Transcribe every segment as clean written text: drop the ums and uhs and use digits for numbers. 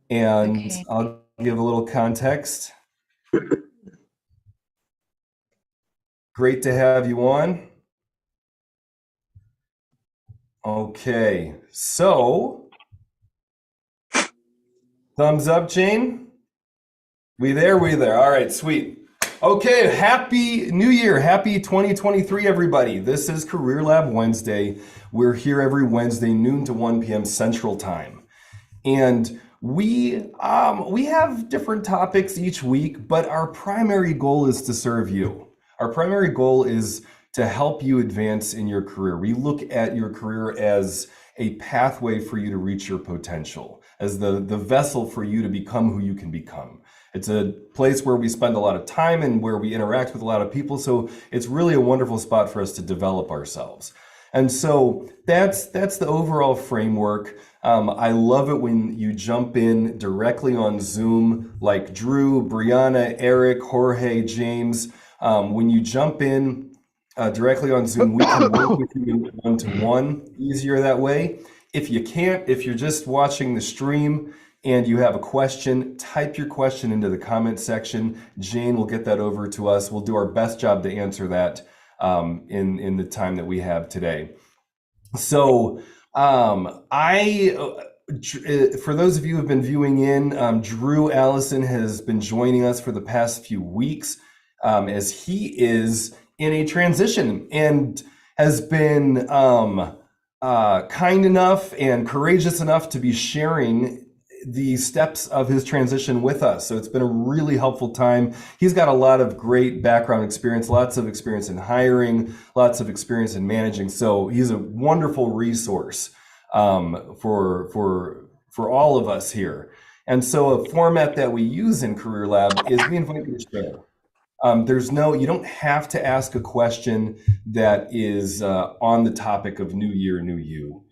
And Okay. I'll give a little context. Great to have you on. Okay, so thumbs up, Jane. We there? We there? All right, sweet. Okay, happy New Year. Happy 2023, everybody. This is Career Lab Wednesday. We're here every Wednesday, noon to 1 p.m. Central Time. And we have different topics each week, but our primary goal is to serve you. Our primary goal is to help you advance in your career. We look at your career as a pathway for you to reach your potential, as the vessel for you to become who you can become. It's a place where we spend a lot of time and where we interact with a lot of people. So it's really a wonderful spot for us to develop ourselves. And so that's the overall framework. I love it when you jump in directly on Zoom, like Drew, Brianna, Eric, Jorge, James. When you jump in directly on Zoom, we can work with you one to one, easier that way. If you can't, if you're just watching the stream and you have a question, type your question into the comment section. Jane will get that over to us. We'll do our best job to answer that in the time that we have today. So, for those of you who have been viewing in, Drew Allison has been joining us for the past few weeks as he is in a transition and has been kind enough and courageous enough to be sharing the steps of his transition with us. So it's been a really helpful time. He's got a lot of great background experience, lots of experience in hiring, lots of experience in managing. So he's a wonderful resource for all of us here. And so a format that we use in Career Lab is we invite you to share. You don't have to ask a question that is on the topic of New Year, New You.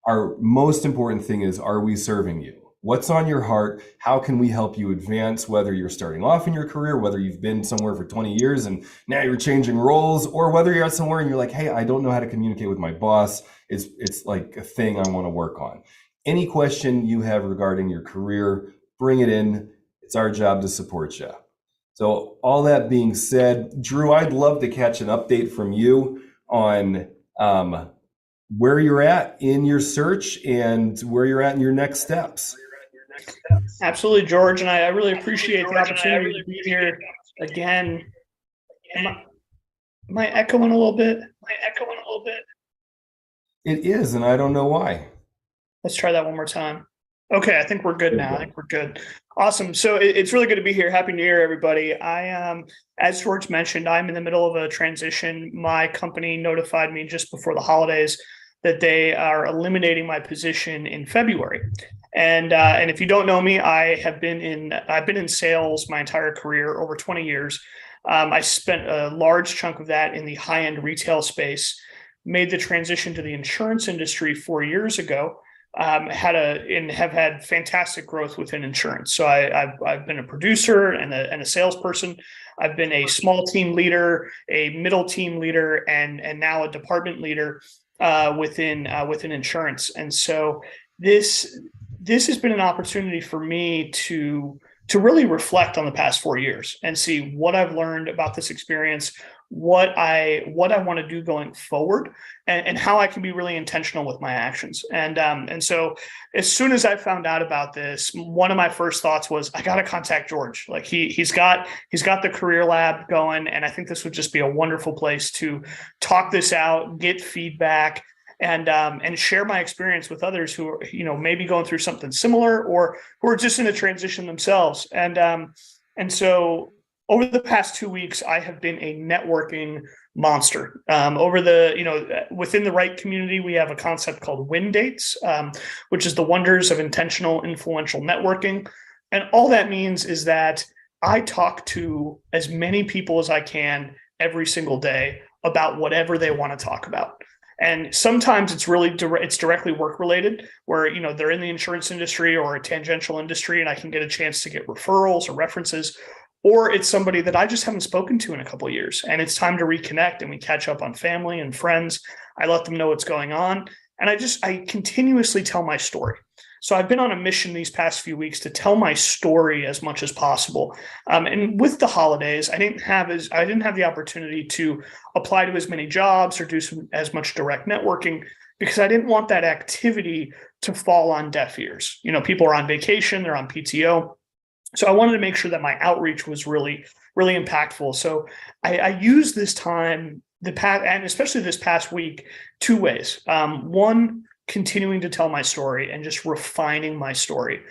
Our most important thing is, are we serving you? What's on your heart? How can we help you advance, whether you're starting off in your career, whether you've been somewhere for 20 years and now you're changing roles, or whether you're at somewhere and you're like, hey, I don't know how to communicate with my boss. It's like a thing I want to work on. Any question you have regarding your career, bring it in. It's our job to support you. So all that being said, Drew, I'd love to catch an update from you on where you're at in your search and where you're at in your next steps. Absolutely, George, and I really appreciate the opportunity to be here again. Am I echoing a little bit? It is, and I don't know why. Let's try that one more time. Okay, I think we're good now. I think we're good. Awesome. So it's really good to be here. Happy New Year, everybody. As George mentioned, I'm in the middle of a transition. My company notified me just before the holidays that they are eliminating my position in February. And if you don't know me, I've been in sales my entire career, over 20 years. I spent a large chunk of that in the high-end retail space, made the transition to the insurance industry 4 years ago. Have had fantastic growth within insurance. So I've been a producer and a salesperson. I've been a small team leader, a middle team leader, and now a department leader within insurance. And so this has been an opportunity for me to really reflect on the past 4 years and see what I've learned about this experience, what I want to do going forward, and how I can be really intentional with my actions. And so as soon as I found out about this, one of my first thoughts was, I got to contact George. Like he's got the Career Lab going, and I think this would just be a wonderful place to talk this out, get feedback, and share my experience with others who are, maybe going through something similar or who are just in a transition themselves. And so over the past 2 weeks, I have been a networking monster. Within the right community, we have a concept called Win Dates, which is the wonders of intentional, influential networking. And all that means is that I talk to as many people as I can every single day about whatever they want to talk about. And sometimes it's directly work related, where they're in the insurance industry or a tangential industry, and I can get a chance to get referrals or references. Or it's somebody that I just haven't spoken to in a couple of years, and it's time to reconnect, and we catch up on family and friends. I let them know what's going on, and I continuously tell my story. So I've been on a mission these past few weeks to tell my story as much as possible. And with the holidays, I didn't have the opportunity to apply to as many jobs or do as much direct networking because I didn't want that activity to fall on deaf ears. People are on vacation, they're on PTO. So I wanted to make sure that my outreach was really, really impactful. So I used this time, and especially this past week, two ways. One, continuing to tell my story and just refining my story.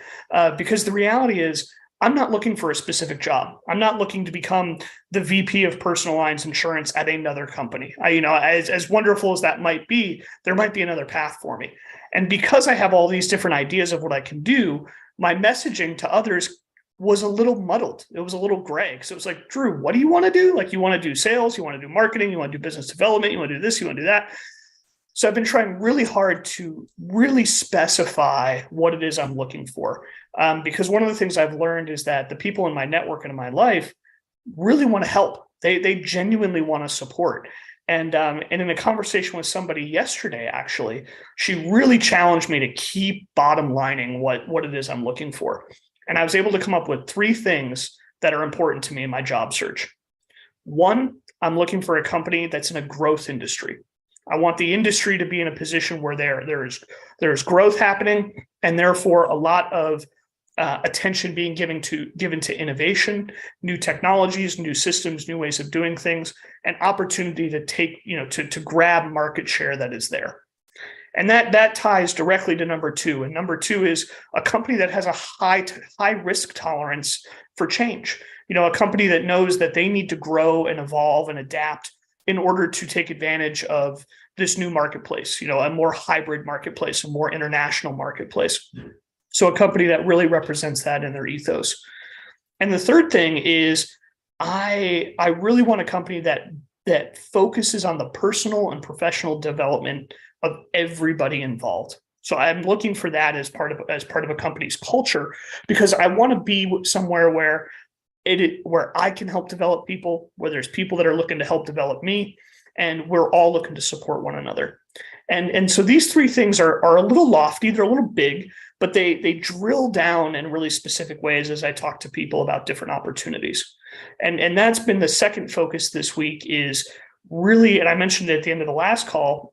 Because the reality is, I'm not looking for a specific job. I'm not looking to become the VP of personal lines insurance at another company. As wonderful as that might be, there might be another path for me. And because I have all these different ideas of what I can do, my messaging to others was a little muddled. It was a little gray. So it was like, Drew, what do you want to do? Like, you want to do sales, you want to do marketing, you want to do business development, you want to do this, you want to do that. So I've been trying really hard to really specify what it is I'm looking for. Because one of the things I've learned is that the people in my network and in my life really want to help. They genuinely want to support. And in a conversation with somebody yesterday, actually, she really challenged me to keep bottom lining what it is I'm looking for. And I was able to come up with three things that are important to me in my job search. One, I'm looking for a company that's in a growth industry. I want the industry to be in a position where there's growth happening, and therefore a lot of attention being given to innovation, new technologies, new systems, new ways of doing things, and opportunity to take, to grab market share that is there. And that ties directly to number two. And number two is a company that has a high risk tolerance for change. A company that knows that they need to grow and evolve and adapt in order to take advantage of this new marketplace, a more hybrid marketplace, a more international marketplace. So a company that really represents that in their ethos. And the third thing is I really want a company that focuses on the personal and professional development of everybody involved. So I'm looking for that as part of a company's culture, because I want to be somewhere where I can help develop people, where there's people that are looking to help develop me, and we're all looking to support one another. And so these three things are a little lofty, they're a little big, but they drill down in really specific ways as I talk to people about different opportunities. And that's been the second focus this week, is really, and I mentioned it at the end of the last call,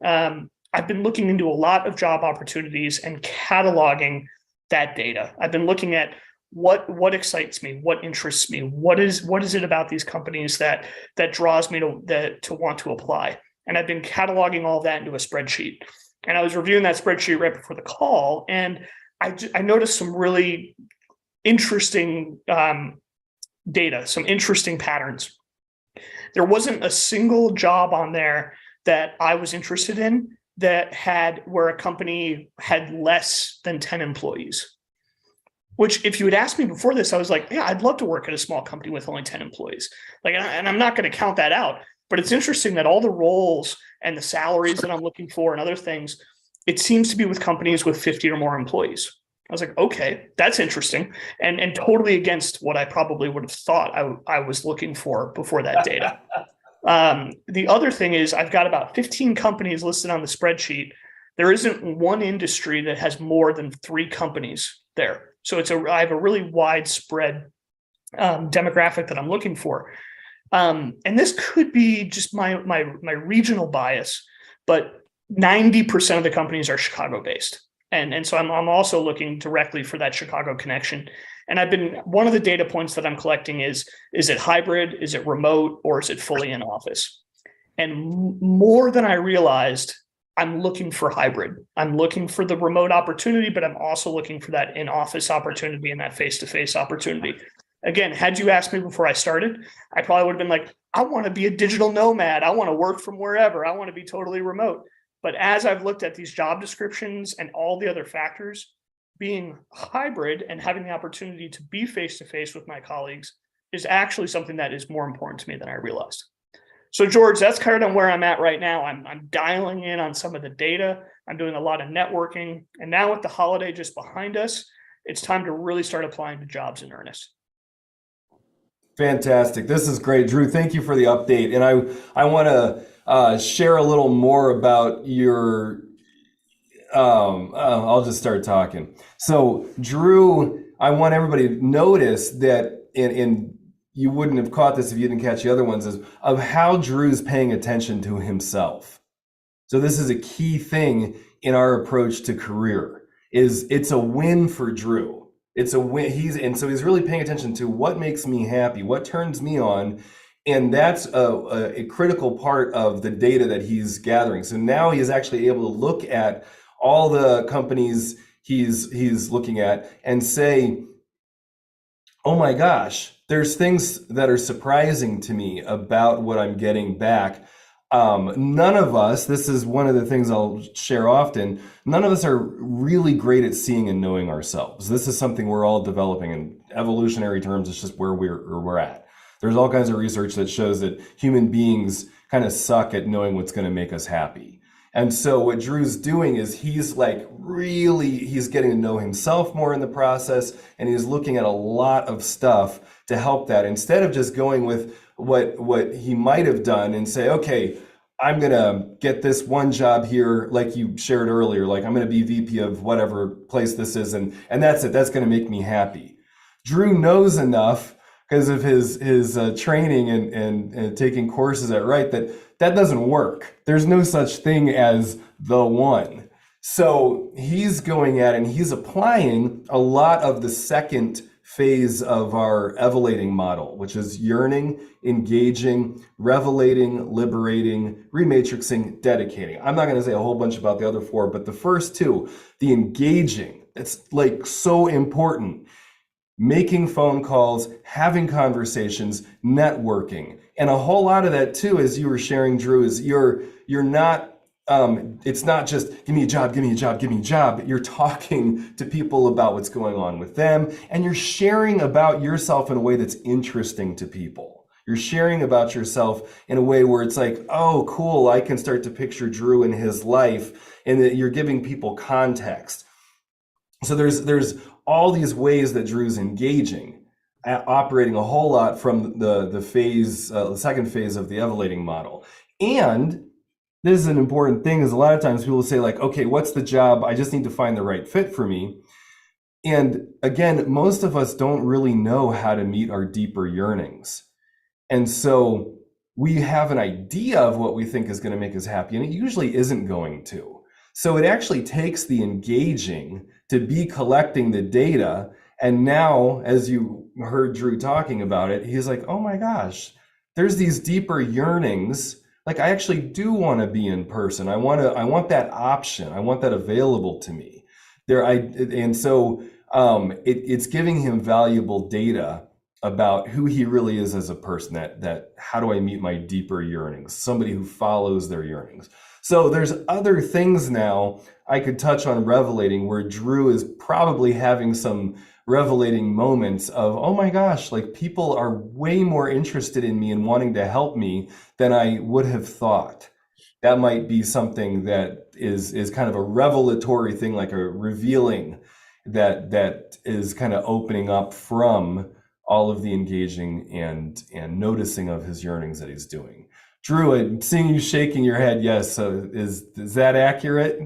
I've been looking into a lot of job opportunities and cataloging that data. I've been looking at what excites me, what interests me, what is it about these companies that draws me to want to apply. And I've been cataloging all of that into a spreadsheet. And I was reviewing that spreadsheet right before the call, and I noticed some really interesting data, some interesting patterns. There wasn't a single job on there that I was interested in where a company had less than 10 employees. Which, if you had asked me before this, I was like, yeah, I'd love to work at a small company with only 10 employees. And I'm not going to count that out. But it's interesting that all the roles and the salaries that I'm looking for and other things, it seems to be with companies with 50 or more employees. I was like, okay, that's interesting. And totally against what I probably would have thought I was looking for before that data. The other thing is, I've got about 15 companies listed on the spreadsheet. There isn't one industry that has more than 3 companies there. So I have a really widespread demographic that I'm looking for. And this could be just my regional bias, but 90% of the companies are Chicago based. And so I'm also looking directly for that Chicago connection. And one of the data points that I'm collecting is it hybrid, is it remote, or is it fully in office? And more than I realized, I'm looking for hybrid. I'm looking for the remote opportunity, but I'm also looking for that in-office opportunity and that face-to-face opportunity. Again, had you asked me before I started, I probably would have been like, I want to be a digital nomad. I want to work from wherever. I want to be totally remote. But as I've looked at these job descriptions and all the other factors, being hybrid and having the opportunity to be face-to-face with my colleagues is actually something that is more important to me than I realized. So George, that's kind of where I'm at right now. I'm dialing in on some of the data. I'm doing a lot of networking. And now with the holiday just behind us, it's time to really start applying to jobs in earnest. Fantastic. This is great. Drew, thank you for the update. And I want to share a little more about your I'll just start talking. So, Drew, I want everybody to notice that in you wouldn't have caught this if you didn't catch the other ones, is of how Drew's paying attention to himself. So this is a key thing in our approach to career. Is it's a win for Drew. It's a win. He's really paying attention to what makes me happy, what turns me on, and that's a critical part of the data that he's gathering. So now he is actually able to look at all the companies he's looking at and say, oh my gosh, there's things that are surprising to me about what I'm getting back. None of us, this is one of the things I'll share often, none of us are really great at seeing and knowing ourselves. This is something we're all developing in evolutionary terms. It's just where we're at. There's all kinds of research that shows that human beings kind of suck at knowing what's going to make us happy. And so what Drew's doing is he's getting to know himself more in the process, and he's looking at a lot of stuff to help that, instead of just going with what he might have done and say, okay, I'm gonna get this one job here, like you shared earlier, like I'm gonna be VP of whatever place this is, and that's it, that's gonna make me happy. Drew knows enough because of his training and taking courses at Wright that doesn't work. There's no such thing as the one. So he's going at and he's applying a lot of the second phase of our evelating model, which is yearning, engaging, revelating, liberating, rematrixing, dedicating. I'm not going to say a whole bunch about the other four, but the first two, the engaging, it's like so important. Making phone calls, having conversations, networking. And a whole lot of that too, as you were sharing, Drew, is you're not, it's not just give me a job, give me a job, give me a job. You're talking to people about what's going on with them, and you're sharing about yourself in a way that's interesting to people. You're sharing about yourself in a way where it's like, oh, cool, I can start to picture Drew in his life, and that you're giving people context. So there's all these ways that Drew's engaging, operating a whole lot from the second phase of the evelating model. And this is an important thing, is a lot of times people will say like, okay, what's the job? I just need to find the right fit for me. And again, most of us don't really know how to meet our deeper yearnings. And so we have an idea of what we think is going to make us happy, and it usually isn't going to. So it actually takes the engaging to be collecting the data. And now, as you heard Drew talking about it, he's like, oh my gosh, there's these deeper yearnings. Like, I actually do want to be in person. I want that option. I want that available to me. It's giving him valuable data about who he really is as a person, that how do I meet my deeper yearnings? Somebody who follows their yearnings. So there's other things now I could touch on revelating, where Drew is probably having some revelating moments of, oh my gosh, like people are way more interested in me and wanting to help me than I would have thought. That might be something that is kind of a revelatory thing, like a revealing that is kind of opening up from all of the engaging and noticing of his yearnings that he's doing. Drew, I'm seeing you shaking your head. Yes. So is that accurate?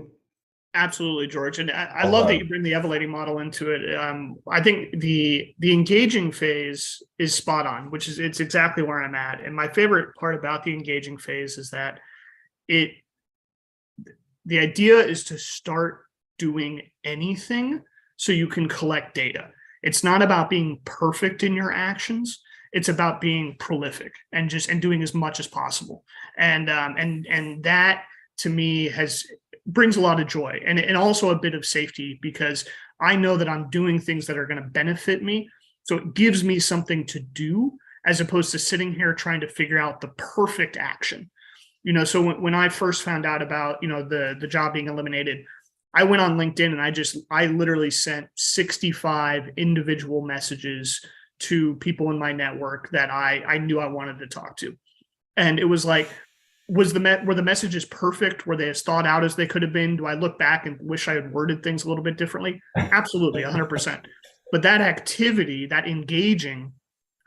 Absolutely, George. And I love that you bring the evelating model into it. I think the engaging phase is spot on, it's exactly where I'm at. And my favorite part about the engaging phase is that the idea is to start doing anything so you can collect data. It's not about being perfect in your actions. It's about being prolific and doing as much as possible. And that to me brings a lot of joy and also a bit of safety, because I know that I'm doing things that are going to benefit me. So it gives me something to do, as opposed to sitting here trying to figure out the perfect action. So when I first found out about, the job being eliminated, I went on LinkedIn and I literally sent 65 individual messages to people in my network that I knew I wanted to talk to. And it was like, were the messages perfect? Were they as thought out as they could have been? Do I look back and wish I had worded things a little bit differently? Absolutely, 100%. But that activity, that engaging,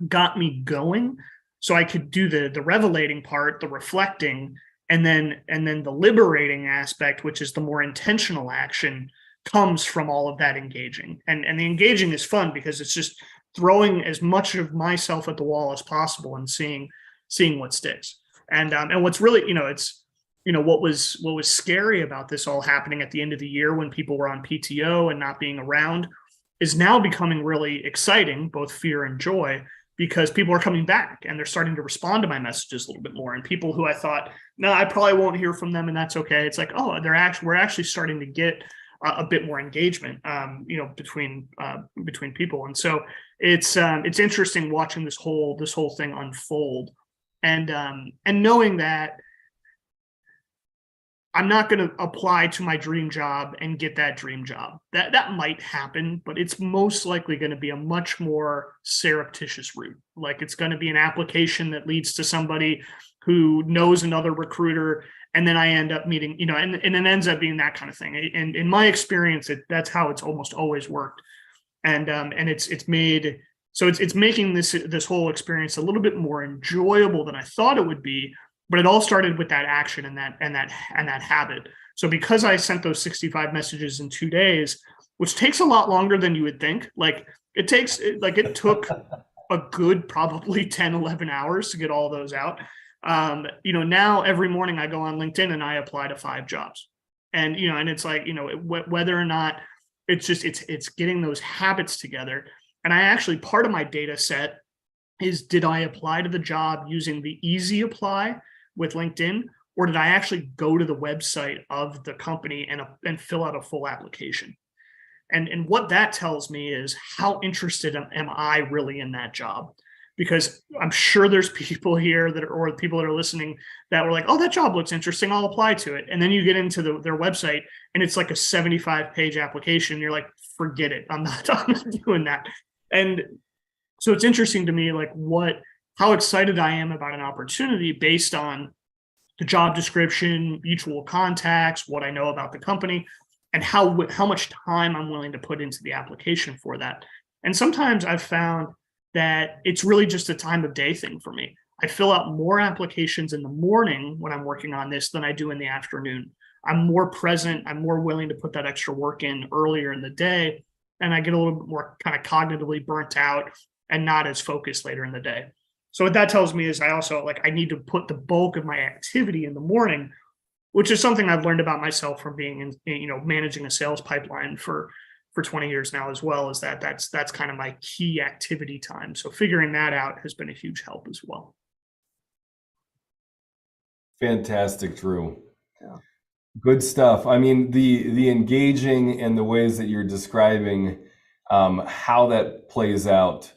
got me going, so I could do the revelating part, the reflecting, And then the liberating aspect, which is the more intentional action, comes from all of that engaging. And the engaging is fun because it's just throwing as much of myself at the wall as possible and seeing what sticks. And what's really, it's, what was scary about this all happening at the end of the year when people were on PTO and not being around is now becoming really exciting, both fear and joy, because people are coming back and they're starting to respond to my messages a little bit more. And people who I thought, no, I probably won't hear from them and that's okay. It's like, oh, we're actually starting to get a bit more engagement, between people. And so it's interesting watching this whole thing unfold, and knowing that I'm not going to apply to my dream job and get that dream job. That might happen, but it's most likely going to be a much more surreptitious route. Like it's going to be an application that leads to somebody who knows another recruiter, and then I end up meeting, and it ends up being that kind of thing. And in my experience, that's how it's almost always worked. And it's making this whole experience a little bit more enjoyable than I thought it would be. But it all started with that action and that habit. So because I sent those 65 messages in 2 days, which takes a lot longer than you would think, it took a good probably 10, 11 hours to get all those out. Now every morning I go on LinkedIn and I apply to 5 jobs, and it's like, whether or not it's getting those habits together. And I actually, part of my data set is, did I apply to the job using the easy apply with LinkedIn, or did I actually go to the website of the company and fill out a full application? And what that tells me is, how interested am I really in that job? Because I'm sure there's people here or people that are listening that were like, oh, that job looks interesting, I'll apply to it. And then you get into their website and it's like a 75-page application. You're like, forget it, I'm not doing that. And so it's interesting to me, like how excited I am about an opportunity based on the job description, mutual contacts, what I know about the company, and how much time I'm willing to put into the application for that. And sometimes I've found that it's really just a time of day thing for me. I fill out more applications in the morning when I'm working on this than I do in the afternoon. I'm more present. I'm more willing to put that extra work in earlier in the day, and I get a little bit more kind of cognitively burnt out and not as focused later in the day. So what that tells me is I need to put the bulk of my activity in the morning, which is something I've learned about myself from being in, managing a sales pipeline for 20 years now as well, is that's kind of my key activity time. So figuring that out has been a huge help as well. Fantastic, Drew. Yeah. Good stuff. I mean, the engaging and the ways that you're describing how that plays out,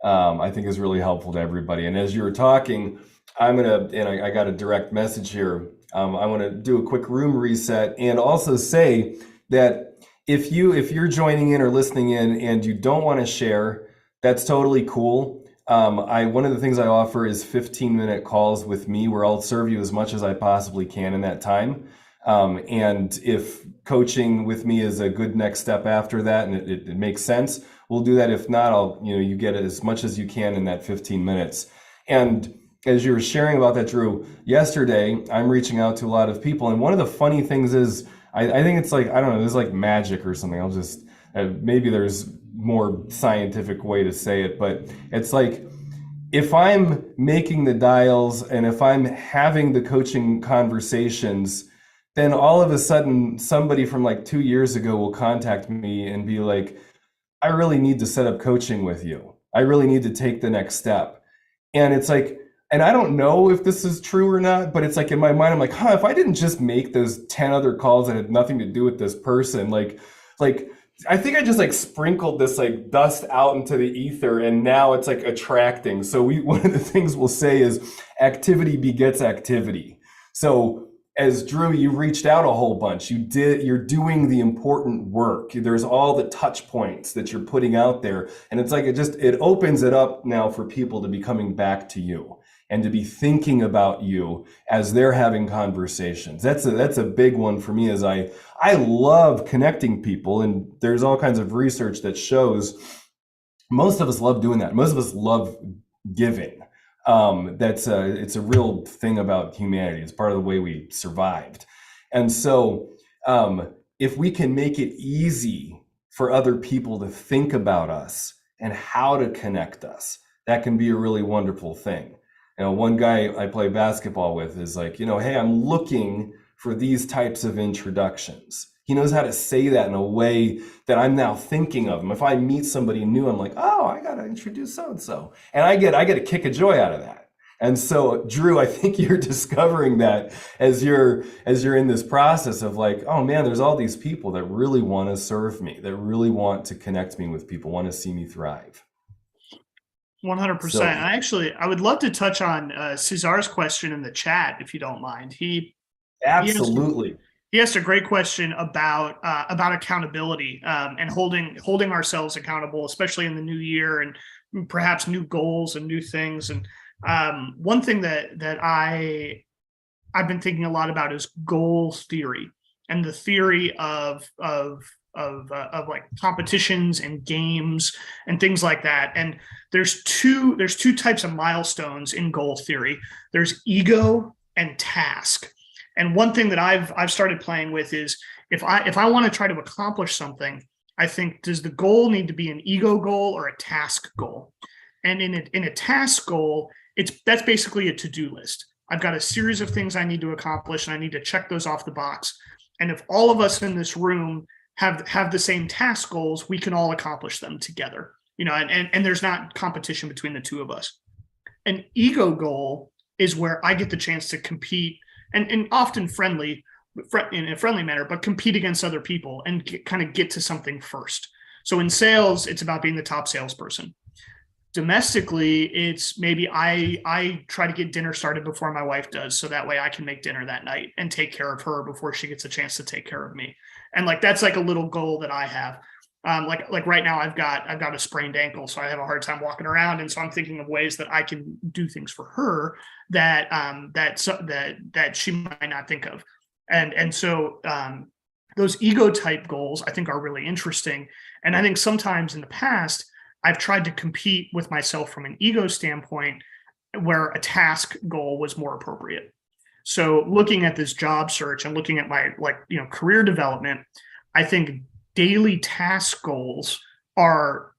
I think is really helpful to everybody. And as you were talking, I got a direct message here. I want to do a quick room reset and also say that if you're joining in or listening in and you don't want to share, that's totally cool. One of the things I offer is 15-minute calls with me where I'll serve you as much as I possibly can in that time. And if coaching with me is a good next step after that and it makes sense, we'll do that. If not, you get as much as you can in that 15 minutes. And as you were sharing about that, Drew, yesterday, I'm reaching out to a lot of people. And one of the funny things is, I think it's like, I don't know, there's like magic or something. I'll just, maybe there's more scientific way to say it, but it's like, if I'm making the dials and if I'm having the coaching conversations, then all of a sudden somebody from like 2 years ago will contact me and be like, I really need to set up coaching with you. I really need to take the next step. And it's like, and I don't know if this is true or not, but it's like in my mind, I'm like, if I didn't just make those 10 other calls that had nothing to do with this person, like I think I just like sprinkled this like dust out into the ether and now it's like attracting. So one of the things we'll say is activity begets activity. So as Drew, you reached out a whole bunch. You're doing the important work. There's all the touch points that you're putting out there. And it's like, it opens it up now for people to be coming back to you and to be thinking about you as they're having conversations. That's a big one for me, as I love connecting people. And there's all kinds of research that shows most of us love doing that. Most of us love giving. It's a real thing about humanity. It's part of the way we survived. And so if we can make it easy for other people to think about us and how to connect us, that can be a really wonderful thing. You know, one guy I play basketball with is like, you know, hey, I'm looking for these types of introductions. He knows how to say that in a way that I'm now thinking of him. If I meet somebody new, I'm like, oh, I got to introduce so-and-so. And I get a kick of joy out of that. And so, Drew, I think you're discovering that as you're in this process of like, oh man, there's all these people that really want to serve me, that really want to connect me with people, want to see me thrive. 100%. So, I would love to touch on Cesar's question in the chat, if you don't mind. absolutely. He asked a great question about accountability and holding ourselves accountable, especially in the new year, and perhaps new goals and new things. And one thing that I've been thinking a lot about is goal theory, and the theory of like competitions and games and things like that. And there's two types of milestones in goal theory. There's ego and task. And one thing that I've started playing with is if I want to try to accomplish something, I think, does the goal need to be an ego goal or a task goal? And in a task goal, that's basically a to-do list. I've got a series of things I need to accomplish, and I need to check those off the box. And if all of us in this room have the same task goals, we can all accomplish them together. You know, and there's not competition between the two of us. An ego goal is where I get the chance to compete, and often in a friendly manner, but compete against other people and kind of get to something first. So in sales, it's about being the top salesperson. Domestically, it's maybe I try to get dinner started before my wife does, so that way I can make dinner that night and take care of her before she gets a chance to take care of me. And like, that's like a little goal that I have. Like right now I've got a sprained ankle, so I have a hard time walking around. And so I'm thinking of ways that I can do things for her that she might not think of. And so those ego type goals I think are really interesting. And I think sometimes in the past, I've tried to compete with myself from an ego standpoint where a task goal was more appropriate. So looking at this job search and looking at my career development, I think daily task goals are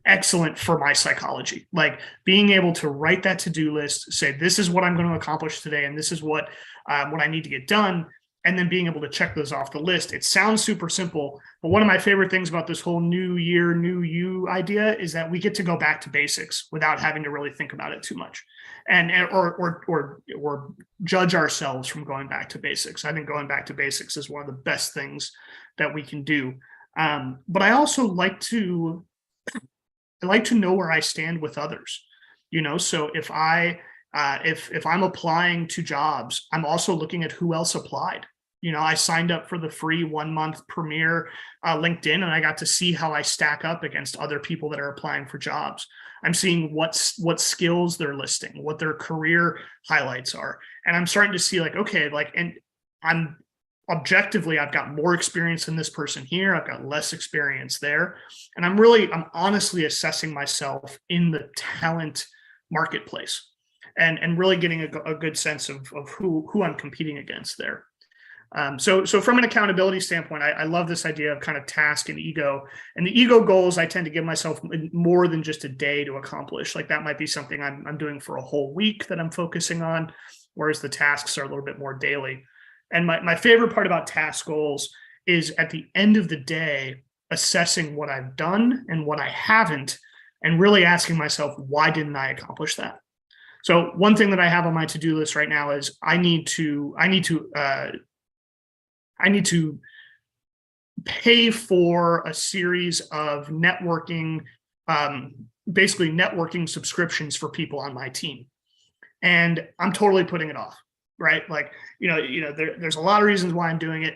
excellent for my psychology. Like being able to write that to-do list, say, this is what I'm going to accomplish today, and this is what I need to get done, and then being able to check those off the list. It sounds super simple, but one of my favorite things about this whole new year, new you idea is that we get to go back to basics without having to really think about it too much, or judge ourselves from going back to basics. I think going back to basics is one of the best things that we can do. But I also like to know where I stand with others. You know, so if I'm applying to jobs, I'm also looking at who else applied. You know, I signed up for the free 1 month Premier LinkedIn, and I got to see how I stack up against other people that are applying for jobs. I'm seeing what skills they're listing, what their career highlights are. And I'm starting to see like, okay, like, and I'm objectively, I've got more experience than this person here. I've got less experience there. And I'm honestly assessing myself in the talent marketplace. And really getting a good sense of who I'm competing against there. So from an accountability standpoint, I love this idea of kind of task and ego. And the ego goals, I tend to give myself more than just a day to accomplish. Like that might be something I'm doing for a whole week that I'm focusing on, whereas the tasks are a little bit more daily. And my favorite part about task goals is at the end of the day, assessing what I've done and what I haven't, and really asking myself, why didn't I accomplish that? So one thing that I have on my to-do list right now is I need to pay for a series of networking, basically networking subscriptions for people on my team. And I'm totally putting it off, right? Like, there's a lot of reasons why I'm doing it.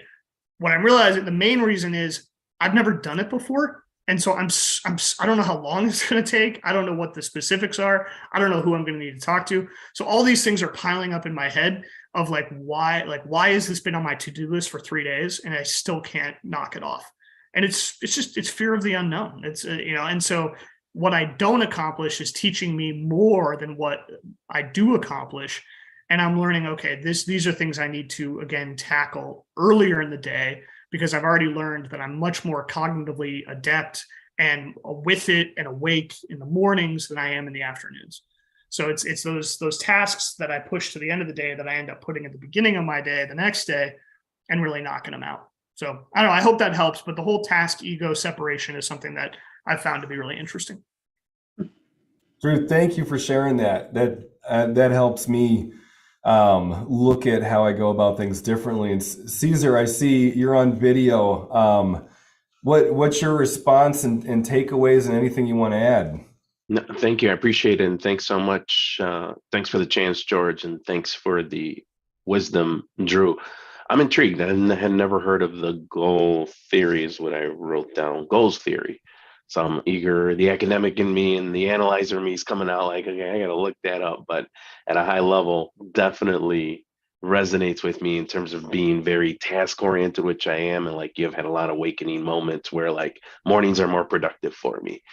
What I'm realizing, the main reason is I've never done it before. And so I don't know how long it's going to take. I don't know what the specifics are. I don't know who I'm going to need to talk to. So all these things are piling up in my head of why has this been on my to-do list for 3 days and I still can't knock it off? And it's fear of the unknown. It's, and so what I don't accomplish is teaching me more than what I do accomplish. And I'm learning, okay, these are things I need to, again, tackle earlier in the day, because I've already learned that I'm much more cognitively adept and with it and awake in the mornings than I am in the afternoons. So it's those tasks that I push to the end of the day that I end up putting at the beginning of my day, the next day, and really knocking them out. So I don't know, I hope that helps, but the whole task ego separation is something that I found to be really interesting. Drew, thank you for sharing that. That helps me look at how I go about things differently. And Caesar, I see you're on video. What's your response and takeaways and anything you want to add? No, thank you. I appreciate it. And thanks so much. Thanks for the chance, George. And thanks for the wisdom, Drew. I'm intrigued. I had never heard of the goal theory is what I wrote down, goals theory. So I'm eager. The academic in me and the analyzer in me is coming out like, okay, I got to look that up. But at a high level, definitely resonates with me in terms of being very task oriented, which I am. And like you've had a lot of awakening moments where like mornings are more productive for me.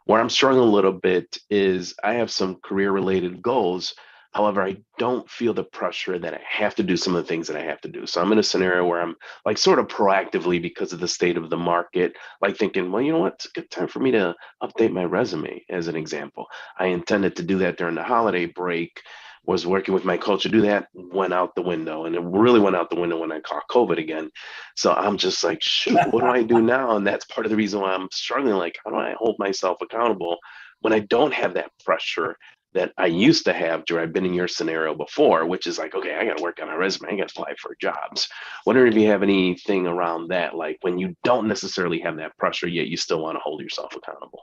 Where I'm struggling a little bit is I have some career related goals. However, I don't feel the pressure that I have to do some of the things that I have to do. So I'm in a scenario where I'm like sort of proactively, because of the state of the market, like thinking, well, you know what, it's a good time for me to update my resume, as an example. I intended to do that during the holiday break, was working with my coach to do that, went out the window. And it really went out the window when I caught COVID again. So I'm just like, shoot, what do I do now? And that's part of the reason why I'm struggling. Like, how do I hold myself accountable when I don't have that pressure that I used to have? Drew, I've been in your scenario before, which is like, okay, I got to work on my resume. I got to apply for jobs. Wondering if you have anything around that, like when you don't necessarily have that pressure, yet you still want to hold yourself accountable.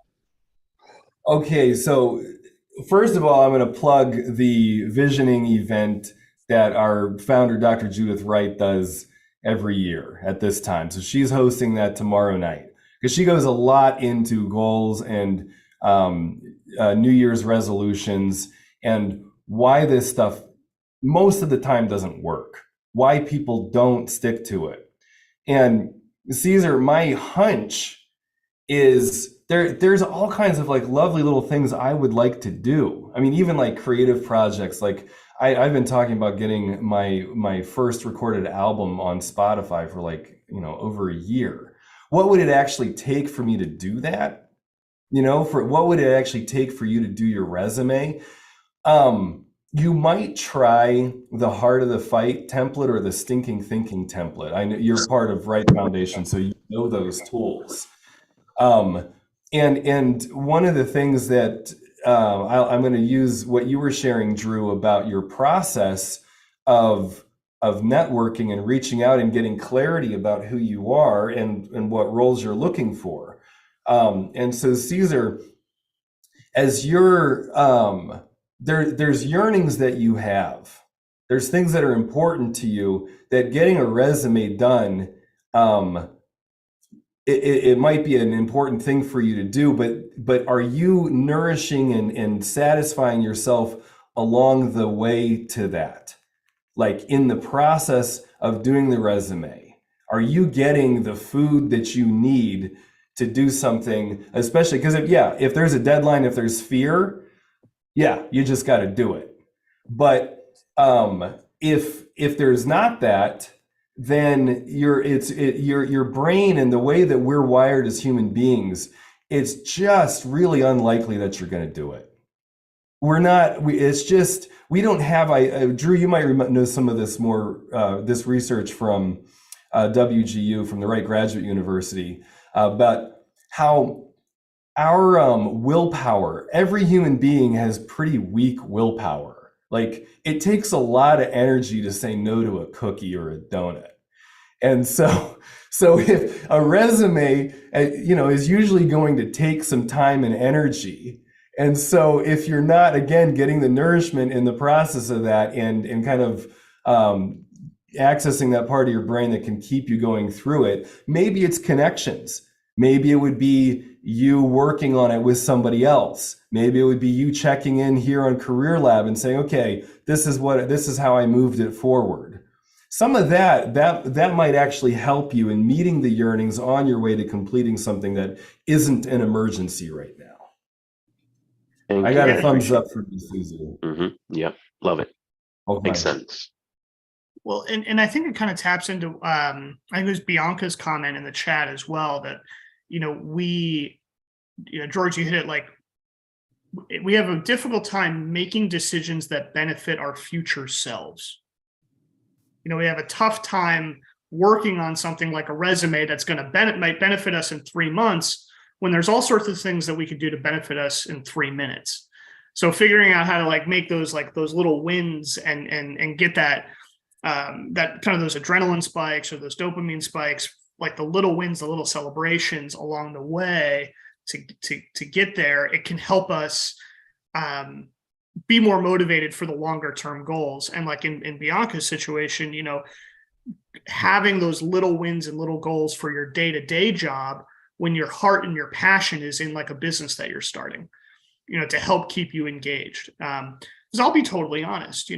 Okay, so first of all, I'm going to plug the visioning event that our founder, Dr. Judith Wright, does every year at this time. So she's hosting that tomorrow night because she goes a lot into goals and New Year's resolutions and why this stuff most of the time doesn't work, why people don't stick to it. And Caesar, my hunch is there's all kinds of like lovely little things I would like to do. I mean, even like creative projects. Like I've been talking about getting my first recorded album on Spotify for like, over a year. What would it actually take for me to do that? For what would it actually take for you to do your resume? You might try the Heart of the Fight template or the Stinking Thinking template. I know you're part of Wright Foundation, so you know those tools. And one of the things that I'm going to use what you were sharing, Drew, about your process of networking and reaching out and getting clarity about who you are and what roles you're looking for. And so, Caesar, as you're there's yearnings that you have. There's things that are important to you that getting a resume done. It might be an important thing for you to do, but are you nourishing and satisfying yourself along the way to that? Like in the process of doing the resume, are you getting the food that you need to do something? Especially because if there's a deadline, if there's fear, you just got to do it. But if there's not that, then your brain and the way that we're wired as human beings, it's just really unlikely that you're going to do it. We don't have, Drew, you might know some of this this research from WGU, from the Wright Graduate University, about how our willpower, every human being has pretty weak willpower. Like it takes a lot of energy to say no to a cookie or a donut. And so if a resume, is usually going to take some time and energy. And so if you're not, again, getting the nourishment in the process of that and kind of accessing that part of your brain that can keep you going through it, maybe it's connections. Maybe it would be you working on it with somebody else. Maybe it would be you checking in here on Career Lab and saying, okay, this is how I moved it forward. Some of that might actually help you in meeting the yearnings on your way to completing something that isn't an emergency right now. Thank I got you. a thumbs up for you, Susie. Yep. Love it. Okay. Makes sense. Well, and I think it kind of taps into I think it was Bianca's comment in the chat as well that, George, you hit it, like we have a difficult time making decisions that benefit our future selves. We have a tough time working on something like a resume that's going to might benefit us in 3 months when there's all sorts of things that we could do to benefit us in 3 minutes. So figuring out how to like make those little wins and get that that kind of those adrenaline spikes or those dopamine spikes, like the little wins, the little celebrations along the way to get there, it can help us be more motivated for the longer term goals. And like in Bianca's situation, having those little wins and little goals for your day-to-day job when your heart and your passion is in like a business that you're starting, to help keep you engaged. Because I'll be totally honest,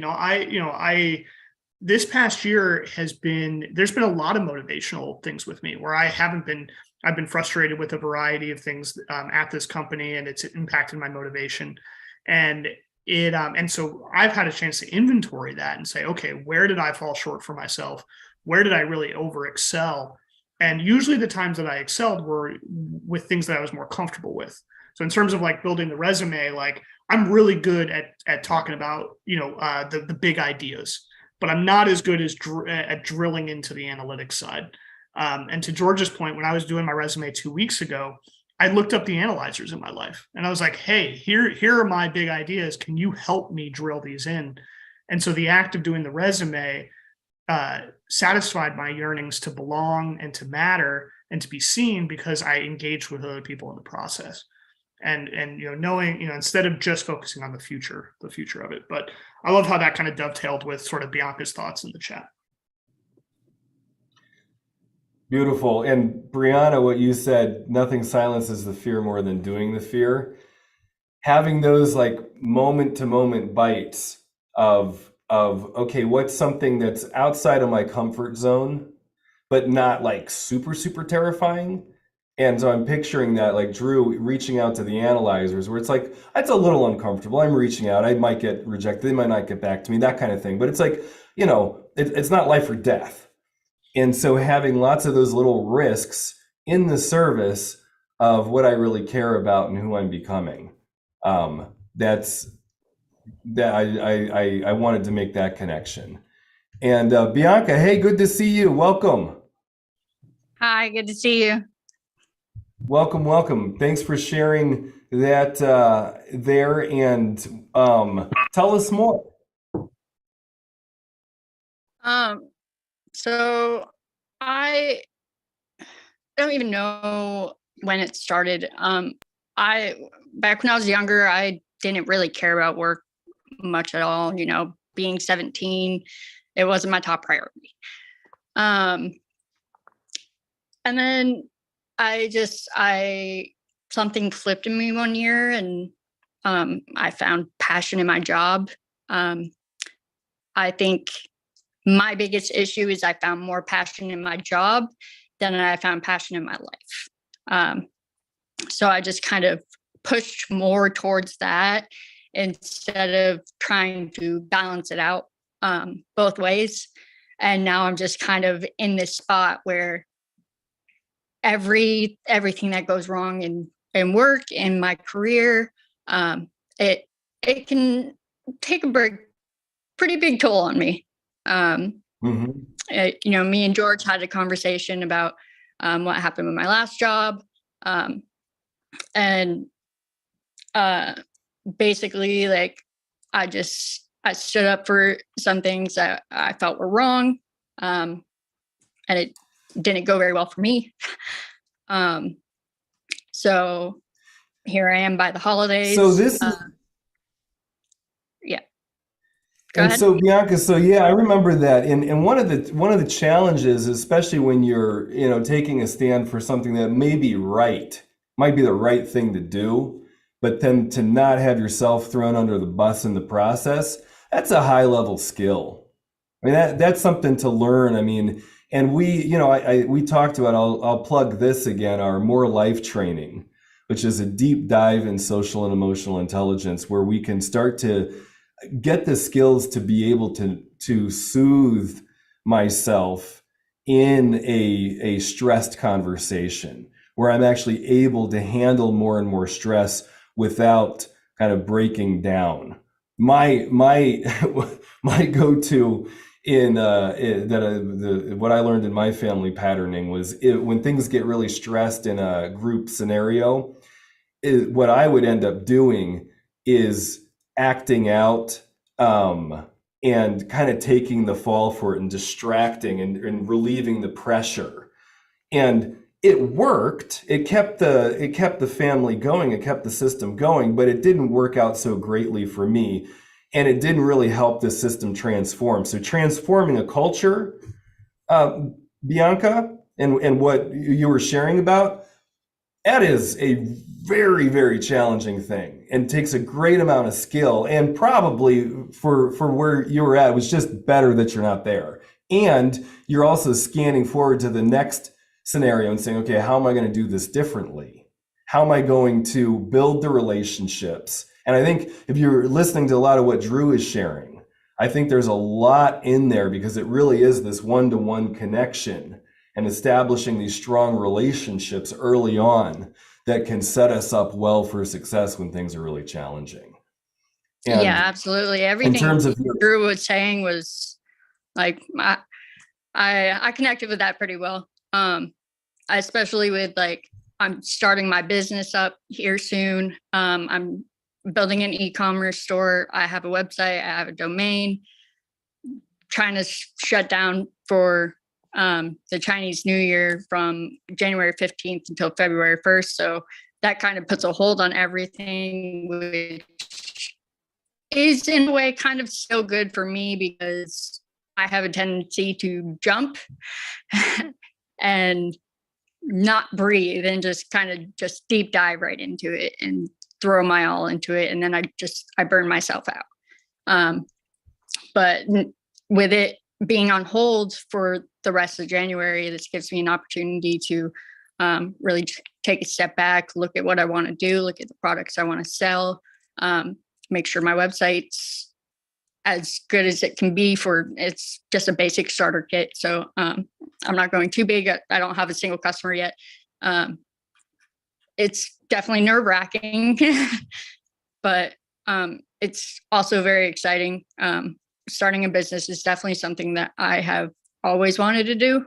this past year there's been a lot of motivational things with me where I've been frustrated with a variety of things at this company, and it's impacted my motivation. And so I've had a chance to inventory that and say, okay, where did I fall short for myself? Where did I really over excel? And usually the times that I excelled were with things that I was more comfortable with. So in terms of like building the resume, like I'm really good at talking about, the big ideas, but I'm not as good at drilling into the analytics side. And to George's point, when I was doing my resume 2 weeks ago, I looked up the analyzers in my life and I was like, hey, here are my big ideas. Can you help me drill these in? And so the act of doing the resume satisfied my yearnings to belong and to matter and to be seen because I engaged with other people in the process. And knowing, instead of just focusing on the future of it. But I love how that kind of dovetailed with sort of Bianca's thoughts in the chat. Beautiful. And Brianna, what you said, nothing silences the fear more than doing the fear. Having those like moment to moment bites of, okay, what's something that's outside of my comfort zone, but not like super, super terrifying. And so I'm picturing that like Drew reaching out to the analyzers where it's like, it's a little uncomfortable. I'm reaching out. I might get rejected. They might not get back to me, that kind of thing. But it's like, it's not life or death. And so having lots of those little risks in the service of what I really care about and who I'm becoming. I wanted to make that connection. And Bianca, hey, good to see you. Welcome. Hi, good to see you. Welcome. Thanks for sharing that there, and tell us more. So I don't even know when it started. Back when I was younger, I didn't really care about work much at all. Being 17, it wasn't my top priority. And then something flipped in me one year, and I found passion in my job. I think my biggest issue is I found more passion in my job than I found passion in my life. So I just kind of pushed more towards that instead of trying to balance it out both ways. And now I'm just kind of in this spot where everything that goes wrong in work, in my career, it can take a pretty big toll on me. Me and George had a conversation about what happened with my last job. And basically, like, I stood up for some things that I felt were wrong. And it didn't go very well for me. So here I am by the holidays. So this is yeah. And so Bianca, I remember that. And one of the challenges, especially when you're, taking a stand for something that may be might be the right thing to do, but then to not have yourself thrown under the bus in the process, that's a high level skill. I mean, that's something to learn. I mean, and we talked about, I'll plug this again, our More Life training, which is a deep dive in social and emotional intelligence, where we can start to get the skills to be able to soothe myself in a stressed conversation, where I'm actually able to handle more and more stress without kind of breaking down. My my go-to what I learned in my family patterning was when things get really stressed in a group scenario, what I would end up doing is acting out and kind of taking the fall for it and distracting and relieving the pressure. And it worked. It kept the family going. It kept the system going, but it didn't work out so greatly for me. And it didn't really help the system transform. So transforming a culture, Bianca, and what you were sharing about, that is a very, very challenging thing and takes a great amount of skill. And probably for where you were at, it was just better that you're not there. And you're also scanning forward to the next scenario and saying, okay, how am I going to do this differently? How am I going to build the relationships? And I think if you're listening to a lot of what Drew is sharing, I think there's a lot in there, because it really is this one-to-one connection and establishing these strong relationships early on that can set us up well for success when things are really challenging. And yeah, absolutely. Everything in terms of Drew was saying was like, I connected with that pretty well. Especially with like, I'm starting my business up here soon. I'm building an e-commerce store. I have a website, I have a domain, trying to shut down for the Chinese New Year from January 15th until February 1st. So that kind of puts a hold on everything, which is in a way kind of still good for me, because I have a tendency to jump and not breathe and just kind of just deep dive right into it and throw my all into it. And then I burn myself out. But with it being on hold for the rest of January, this gives me an opportunity to really take a step back, look at what I want to do, look at the products I want to sell, make sure my website's as good as it can be. It's just a basic starter kit. So I'm not going too big. I don't have a single customer yet. It's definitely nerve-wracking, but it's also very exciting. Starting a business is definitely something that I have always wanted to do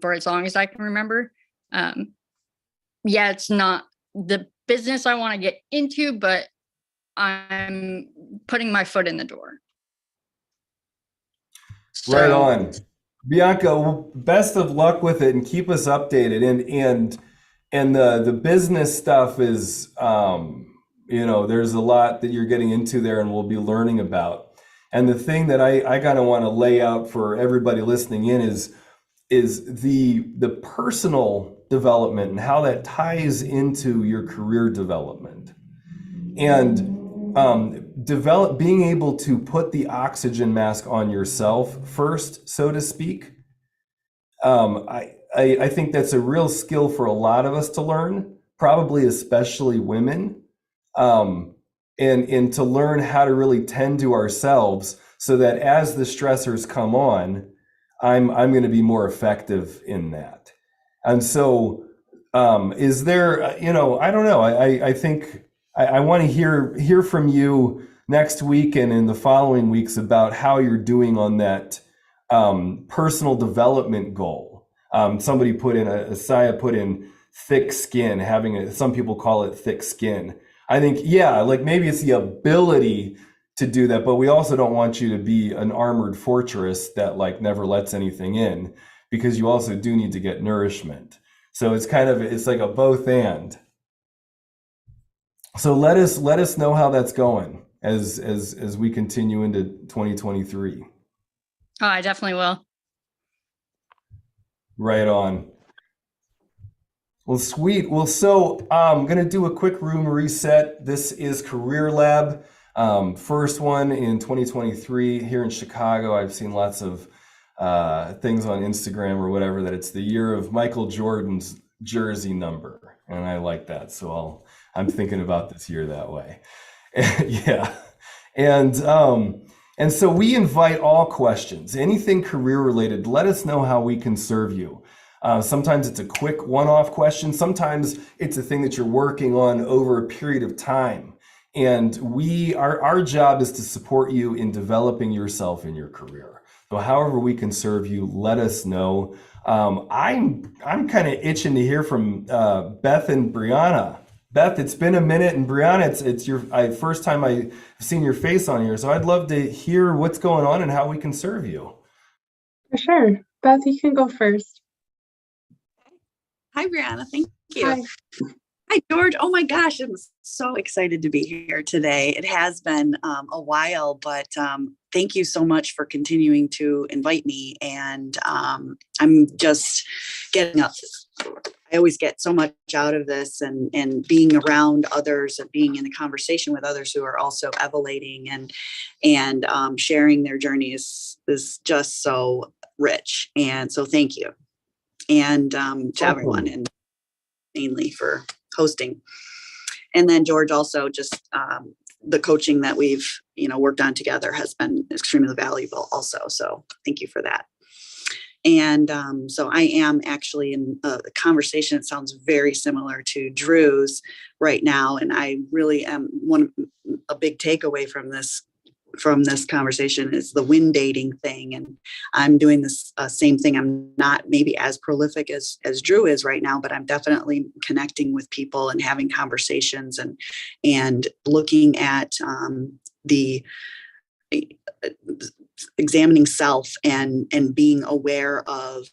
for as long as I can remember. Yeah, it's not the business I want to get into, but I'm putting my foot in the door. Right on. Bianca, best of luck with it, and keep us updated. And the business stuff is, there's a lot that you're getting into there and we'll be learning about. And the thing that I kind of want to lay out for everybody listening in is the personal development and how that ties into your career development. And being able to put the oxygen mask on yourself first, so to speak. I think that's a real skill for a lot of us to learn, probably especially women, and to learn how to really tend to ourselves so that as the stressors come on, I'm going to be more effective in that. And so, is there, I don't know, I think I want to hear from you next week and in the following weeks about how you're doing on that personal development goal. Somebody Asaya put in thick skin, some people call it thick skin. I think, yeah, like maybe it's the ability to do that, but we also don't want you to be an armored fortress that like never lets anything in, because you also do need to get nourishment. So it's like a both and. So let us know how that's going as we continue into 2023. Oh, I definitely will. Right on. Well, sweet. Well, so I'm going to do a quick room reset. This is Career Lab, first one in 2023 here in Chicago. I've seen lots of things on Instagram or whatever that it's the year of Michael Jordan's jersey number, and I like that. So I'm thinking about this year that way. Yeah. And so we invite all questions, anything career related. Let us know how we can serve you. Sometimes it's a quick one-off question. Sometimes it's a thing that you're working on over a period of time. And our job is to support you in developing yourself in your career. So however we can serve you, let us know. I'm kind of itching to hear from Beth and Brianna. Beth, it's been a minute, and Brianna, it's your first time I've seen your face on here, so I'd love to hear what's going on and how we can serve you. For sure. Beth, you can go first. Hi, Brianna. Thank you. Hi. Hi, George. Oh my gosh, I'm so excited to be here today. It has been a while, but thank you so much for continuing to invite me. And I'm just getting up. I always get so much out of this, and being around others and being in a conversation with others who are also evaluating and sharing their journey is just so rich. And so thank you. And to everyone, and mainly for hosting. And then George, also just the coaching that we've worked on together has been extremely valuable also. So thank you for that. And so I am actually in a conversation that sounds very similar to Drew's right now. And I really am a big takeaway from this conversation is the wind dating thing. And I'm doing this same thing. I'm not maybe as prolific as Drew is right now, but I'm definitely connecting with people and having conversations and looking at the examining self and being aware of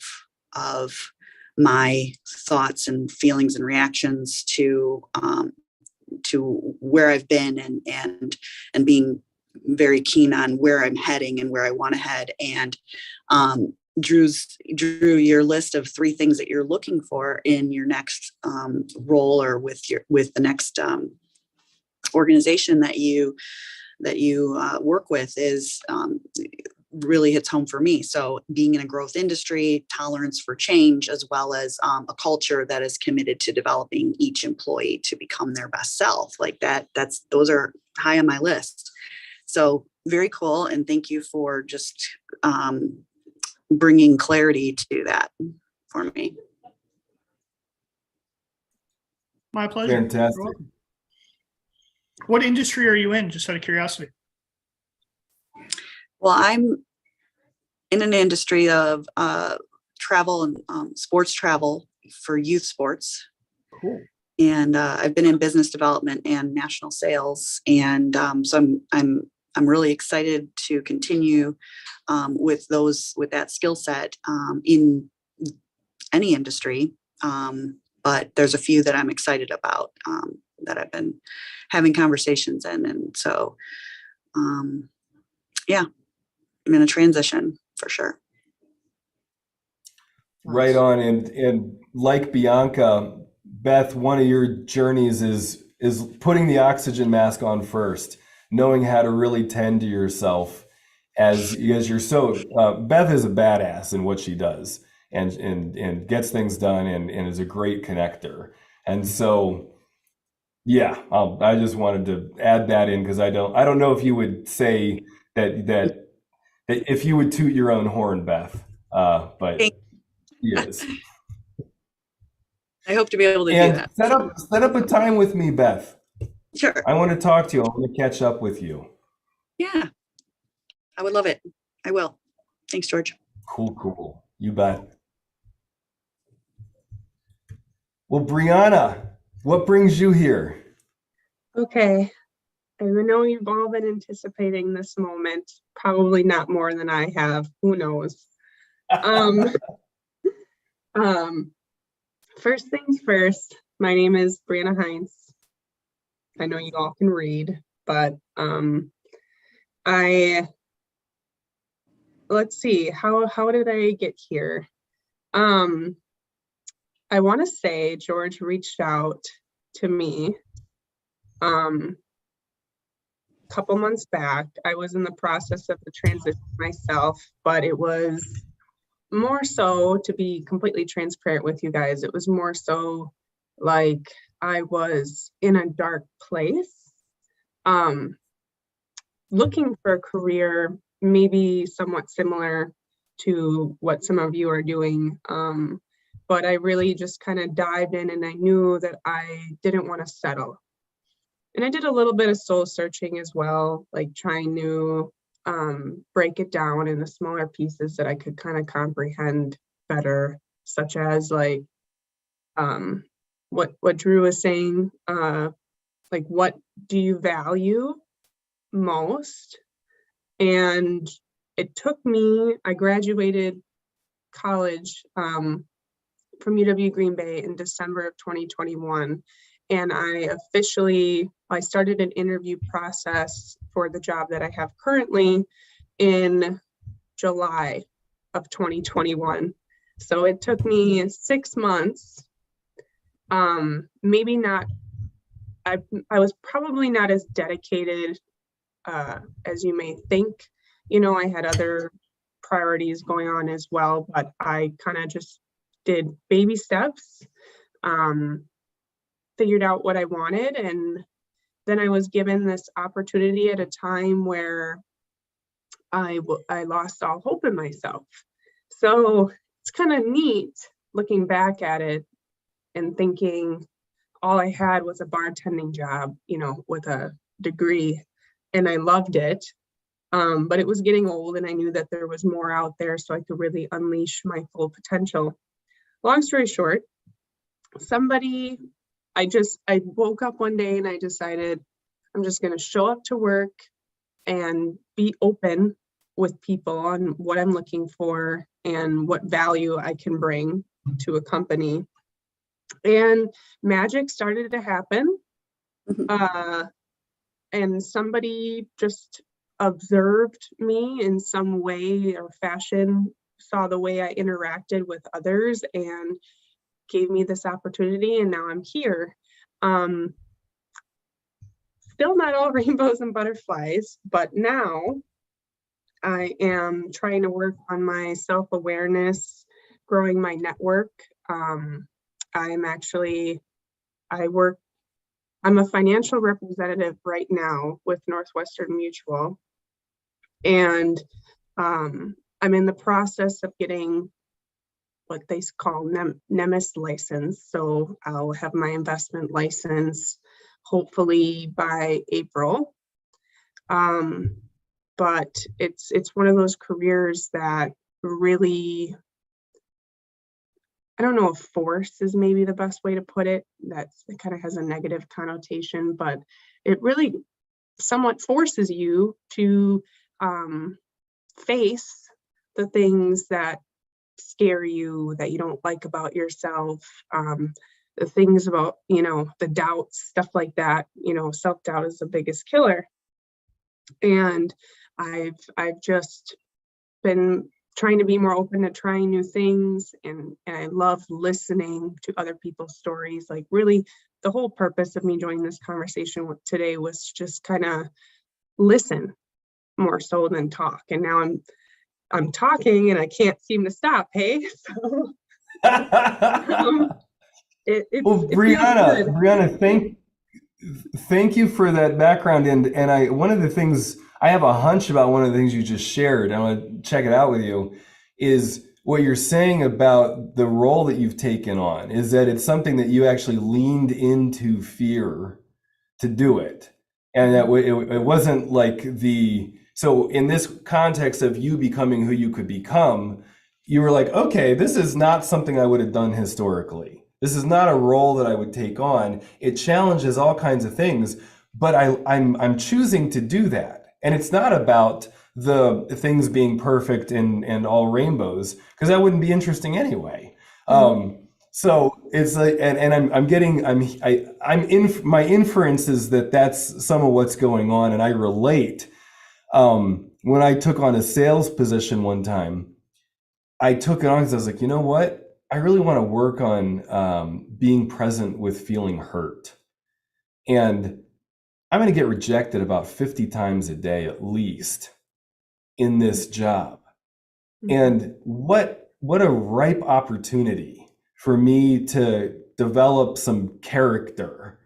my thoughts and feelings and reactions to where I've been and being very keen on where I'm heading and where I want to head. And Drew, your list of 3 things that you're looking for in your next role or with the next organization that you work with is really hits home for me. So being in a growth industry, tolerance for change, as well as a culture that is committed to developing each employee to become their best self, like that. Those are high on my list. So very cool. And thank you for just bringing clarity to that for me. My pleasure. Fantastic. What industry are you in, just out of curiosity? Well, I'm in an industry of travel and sports travel for youth sports. Cool. And I've been in business development and national sales. And so I'm really excited to continue with that skill set in any industry. But there's a few that I'm excited about that I've been having conversations in. And so, yeah, I'm in a transition for sure. Right on. And like Bianca, Beth, one of your journeys is putting the oxygen mask on first, knowing how to really tend to yourself as you're so, Beth is a badass in what she does and gets things done and is a great connector. And so, yeah, I just wanted to add that in because I don't know if you would say that if you would toot your own horn, Beth, but she is. I hope to be able to do And that. set up a time with me, Beth. Sure. I want to talk to you. I want to catch up with you. Yeah, I would love it. I will. Thanks, George. Cool. You bet. Well, Brianna, what brings you here? Okay. I know you've all been anticipating this moment, probably not more than I have. Who knows? First things first, my name is Brianna Heinz. I know you all can read, but let's see, how did I get here? I want to say George reached out to me a couple months back. I was in the process of the transition myself, but it was more so, to be completely transparent with you guys, it was more so like I was in a dark place, looking for a career maybe somewhat similar to what some of you are doing. But I really just kind of dived in, and I knew that I didn't want to settle. And I did a little bit of soul searching as well, like trying to break it down into smaller pieces that I could kind of comprehend better, such as like what Drew was saying, like what do you value most? And it took me, I graduated college from UW Green Bay in December of 2021. And I started an interview process for the job that I have currently in July of 2021. So it took me 6 months. Maybe not, I was probably not as dedicated as you may think. You know, I had other priorities going on as well, but I kind of just did baby steps, figured out what I wanted, and then I was given this opportunity at a time where I lost all hope in myself. So it's kind of neat looking back at it and thinking all I had was a bartending job, you know, with a degree, and I loved it. But it was getting old, and I knew that there was more out there so I could really unleash my full potential. Long story short, I woke up one day and I decided I'm just going to show up to work and be open with people on what I'm looking for and what value I can bring to a company. And magic started to happen. And somebody just observed me in some way or fashion, saw the way I interacted with others, and gave me this opportunity, and now I'm here. Still not all rainbows and butterflies, but now I am trying to work on my self-awareness, growing my network. I'm a financial representative right now with Northwestern Mutual, and I'm in the process of getting what they call NEMIS license. So I'll have my investment license hopefully by April. But it's one of those careers that really, I don't know if force is maybe the best way to put it. It kind of has a negative connotation, but it really somewhat forces you to face the things that scare you, that you don't like about yourself, the things about, you know, the doubts, stuff like that. You know, self-doubt is the biggest killer. And I've just been trying to be more open to trying new things, and I love listening to other people's stories. Like, really, the whole purpose of me joining this conversation today was just kind of listen more so than talk. And now I'm talking and I can't seem to stop. Hey, so Well, Brianna, thank you for that background. And one of the things, I have a hunch about one of the things you just shared, I want to check it out with you, is what you're saying about the role that you've taken on, is that it's something that you actually leaned into fear to do it. And that it wasn't like so in this context of you becoming who you could become, you were like, okay, this is not something I would have done historically. This is not a role that I would take on. It challenges all kinds of things, but I'm choosing to do that. And it's not about the things being perfect and all rainbows, because that wouldn't be interesting anyway. So it's like, and my inference is that that's some of what's going on, and I relate. When I took on a sales position one time, I took it on because I was like, you know what? I really want to work on being present with feeling hurt. And I'm going to get rejected about 50 times a day at least in this job. And what a ripe opportunity for me to develop some character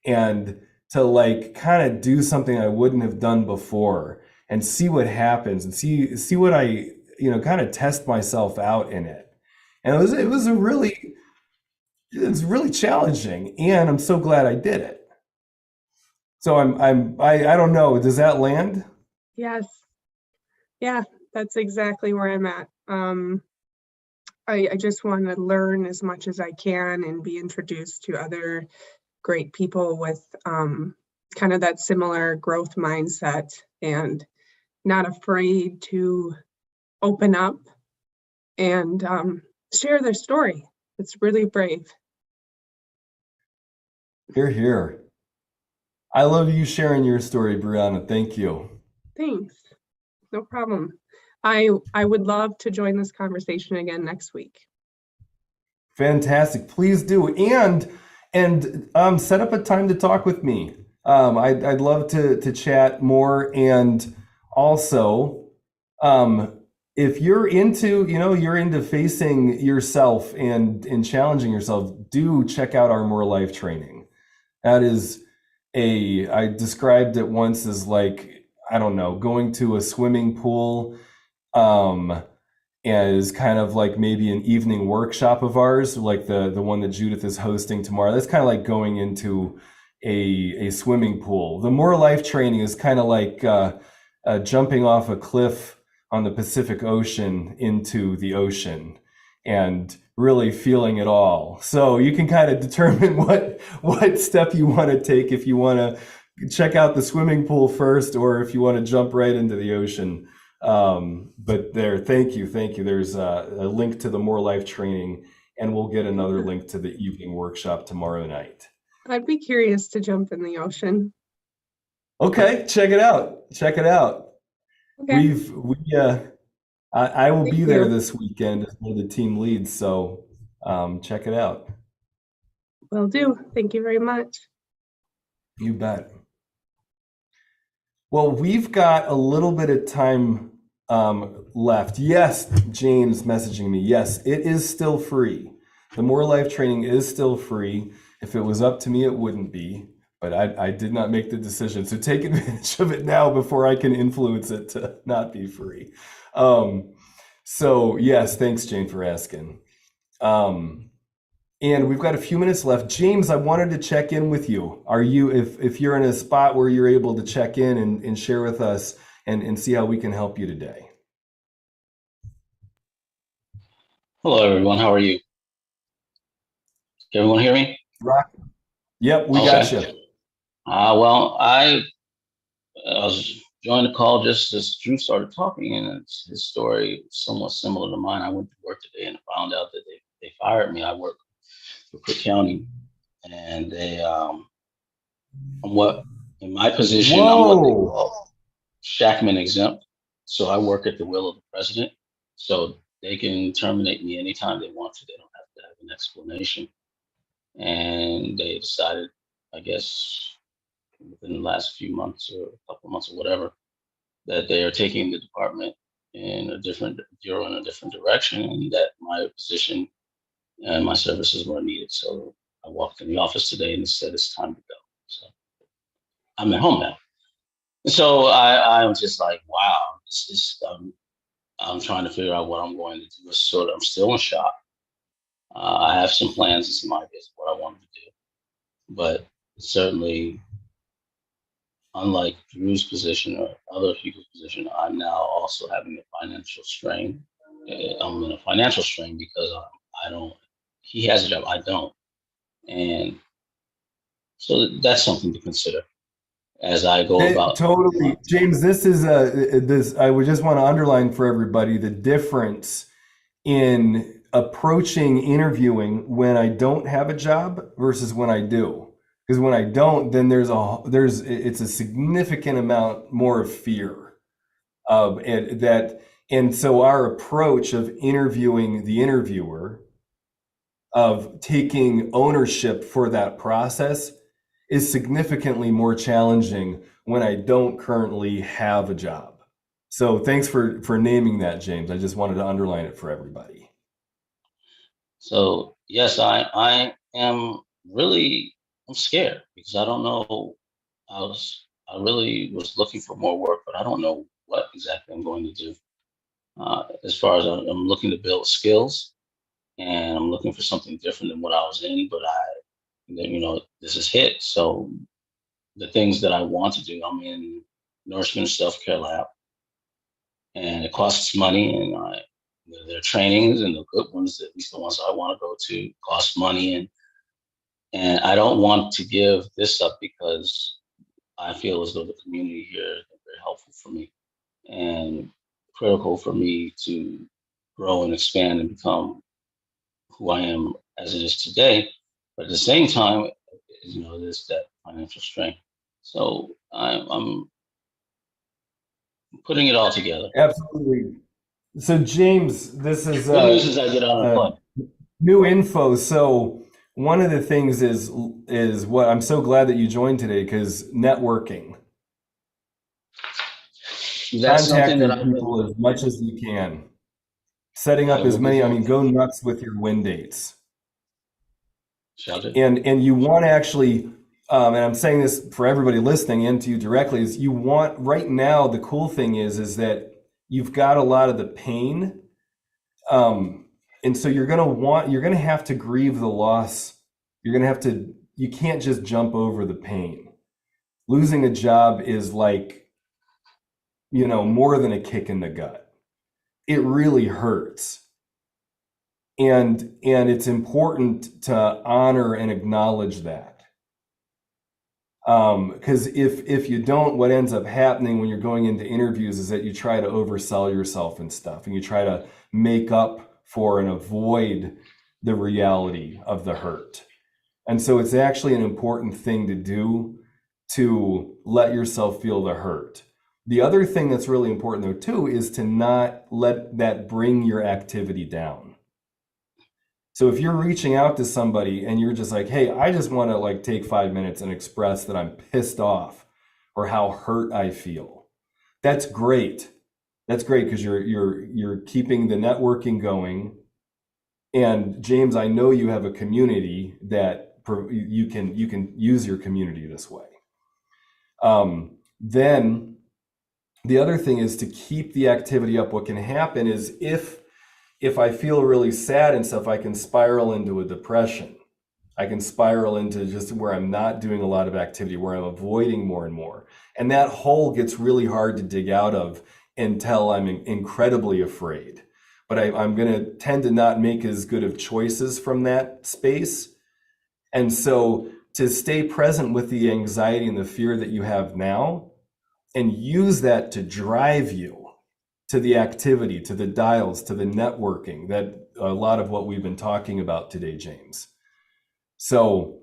and to like kind of do something I wouldn't have done before and see what happens and see what I, kind of test myself out in it. And it's really challenging, and I'm so glad I did it. So I don't know, does that land? Yes. Yeah, that's exactly where I'm at. I just want to learn as much as I can and be introduced to other great people with kind of that similar growth mindset and not afraid to open up and share their story. It's really brave. Hear, hear. I love you sharing your story, Brianna. Thank you. Thanks. No problem. I would love to join this conversation again next week. Fantastic. Please do. And set up a time to talk with me. I'd love to chat more. And also, if you're into facing yourself and challenging yourself, do check out our More Life training. That is I described it once as like, I don't know, going to a swimming pool, and is kind of like maybe an evening workshop of ours, like the one that Judith is hosting tomorrow. That's kind of like going into a swimming pool. The More Life training is kind of like jumping off a cliff on the Pacific Ocean into the ocean and really feeling it all. So you can kind of determine what step you want to take, if you want to check out the swimming pool first or if you want to jump right into the ocean. But thank you. There's a link to the More Life training, and we'll get another link to the evening workshop tomorrow night. I'd be curious to jump in the ocean. Okay, check it out. Okay. I will Thank be there you. this weekend as one of the team leads, so check it out. Will do. Thank you very much. You bet. Well, we've got a little bit of time left. Yes, James messaging me. Yes, it is still free. The More Life training is still free. If it was up to me, it wouldn't be, but I did not make the decision. So take advantage of it now before I can influence it to not be free. So yes, thanks, Jane, for asking. And we've got a few minutes left. James, I wanted to check in with you. Are you, if you're in a spot where you're able to check in and share with us and see how we can help you today? Hello, everyone. How are you? Can everyone hear me? Rock. Yep, we got you. Well, I was joining the call just as Drew started talking, and his story is somewhat similar to mine. I went to work today and found out that they fired me. I work for Cook County, and they, in my position, I'm what they call Shackman exempt. So I work at the will of the president. So they can terminate me anytime they want to. They don't have to have an explanation. And they decided, I guess, within the last few months or a couple of months or whatever, that they are taking the department in a different direction, and that my position and my services were needed. So I walked in the office today and it said it's time to go. So I'm at home now. So I was just like, wow, this is, I'm trying to figure out what I'm going to do. I'm still in shock. I have some plans and some ideas of what I want to do, but certainly, unlike Drew's position or other people's position, I'm now also having a financial strain. I'm in a financial strain because he has a job, I don't. And so that's something to consider as I go about. Totally. James, this is I would just want to underline for everybody the difference in approaching interviewing when I don't have a job versus when I do. Because when I don't, then it's a significant amount more of fear. And so our approach of interviewing the interviewer, of taking ownership for that process, is significantly more challenging when I don't currently have a job. So thanks for naming that, James. I just wanted to underline it for everybody. So yes, I I'm scared because I don't know. I really was looking for more work, but I don't know what exactly I'm going to do. As far as I'm looking to build skills, and I'm looking for something different than what I was in, but this is hit. So the things that I want to do, I'm in nourishment and self-care lab, and it costs money, and their trainings and the good ones, at least the ones I want to go to, cost money, and I don't want to give this up because I feel as though the community here is very helpful for me and critical for me to grow and expand and become who I am as it is today. But at the same time, there's that financial strength. So I'm putting it all together. Absolutely. So James, this is Good news is I get on a plane. new info. So one of the things is what I'm so glad that you joined today, because networking. That's something Contacting that I've people been, as much as you can. Setting up I as will be many, doing. go nuts with your win dates. Shall do. And you want to actually, and I'm saying this for everybody listening and to you directly, is you want, right now, the cool thing is that you've got a lot of the pain. And so you're going to have to grieve the loss. You can't just jump over the pain. Losing a job is like, more than a kick in the gut. It really hurts. And it's important to honor and acknowledge that. Because if you don't, what ends up happening when you're going into interviews is that you try to oversell yourself and stuff, and you try to make up for and avoid the reality of the hurt. And so it's actually an important thing to do, to let yourself feel the hurt. The other thing that's really important though too is to not let that bring your activity down. So if you're reaching out to somebody and you're just like, hey, I just want to take 5 minutes and express that I'm pissed off or how hurt I feel, that's great. That's great, because you're keeping the networking going. And James, I know you have a community that you can use your community this way. Then the other thing is to keep the activity up. What can happen is if I feel really sad and stuff, I can spiral into a depression. I can spiral into just where I'm not doing a lot of activity, where I'm avoiding more and more. And that hole gets really hard to dig out of until I'm incredibly afraid. But I'm going to tend to not make as good of choices from that space. And so to stay present with the anxiety and the fear that you have now, and use that to drive you to the activity, to the dials, to the networking, that a lot of what we've been talking about today, James. So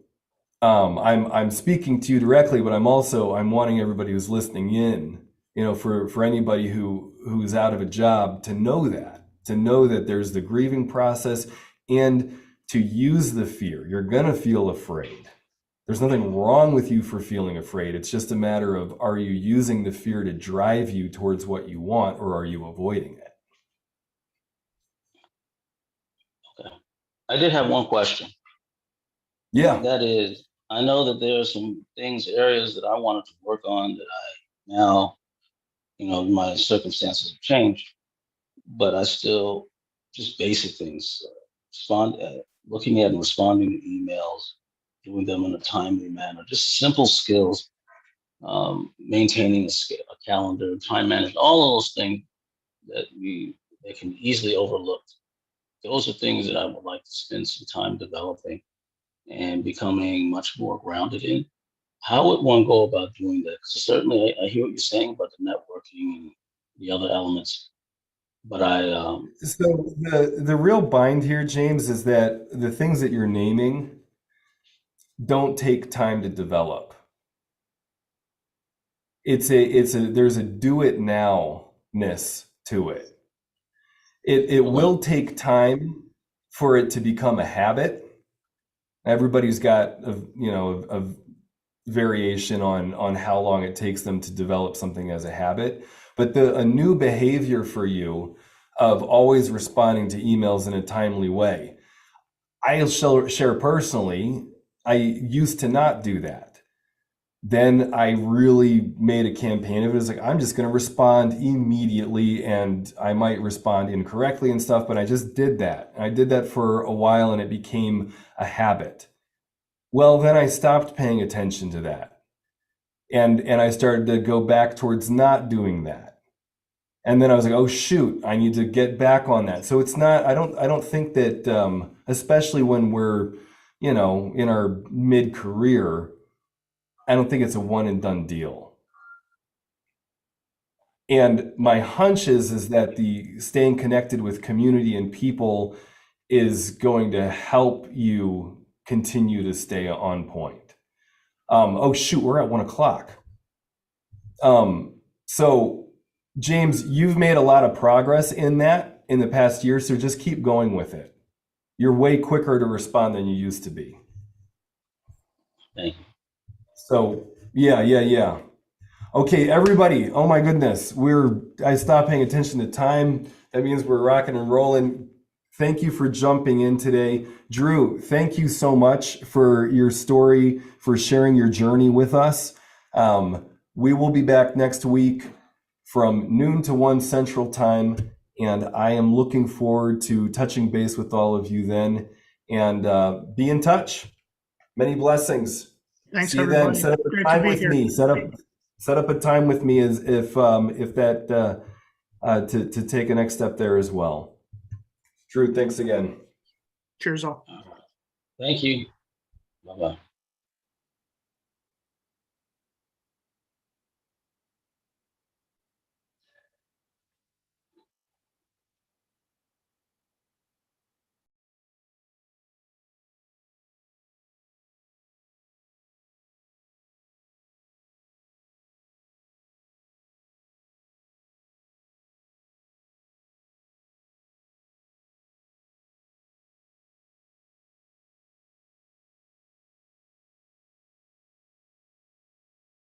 I'm speaking to you directly, but I'm wanting everybody who's listening in, for anybody who's out of a job, to know that there's the grieving process, and to use the fear. You're gonna feel afraid. There's nothing wrong with you for feeling afraid. It's just a matter of, are you using the fear to drive you towards what you want, or are you avoiding it? Okay. I did have one question. Yeah. That is, I know that there are some areas that I wanted to work on that I now, my circumstances have changed, but I still, just basic things, looking at and responding to emails, doing them in a timely manner, just simple skills, maintaining a calendar, time management, all of those things that they can easily overlook. Those are things that I would like to spend some time developing and becoming much more grounded in. How would one go about doing that? Because certainly I hear what you're saying about the networking and the other elements, but So the real bind here, James, is that the things that you're naming don't take time to develop. There's a do it now-ness to it. It will take time for it to become a habit. Everybody's got a variation on how long it takes them to develop something as a habit, but a new behavior for you of always responding to emails in a timely way. I'll share personally, I used to not do that. Then I really made a campaign of it. It's like, I'm just going to respond immediately, and I might respond incorrectly and stuff, but I just did that. I did that for a while and it became a habit. Well, then I stopped paying attention to that. And I started to go back towards not doing that. And then I was like, oh shoot, I need to get back on that. So it's not, I don't think that, especially when we're, in our mid-career, I don't think it's a one and done deal. And my hunch is that the staying connected with community and people is going to help you continue to stay on point. Oh shoot, we're at 1 o'clock. So James, you've made a lot of progress in that in the past year, so just keep going with it. You're way quicker to respond than you used to be. Thank you. So yeah. Okay, everybody. Oh my goodness, I stopped paying attention to time. That means we're rocking and rolling. Thank you for jumping in today. Drew, thank you so much for your story, for sharing your journey with us. We will be back next week from noon to 1 Central Time, and I am looking forward to touching base with all of you then, and be in touch. Many blessings. Thanks, See you everybody. then. Set up a Great to time be with here. me. Set up a time with me as if that to take a next step there as well. Drew, thanks again. Cheers all. Thank you. Bye-bye.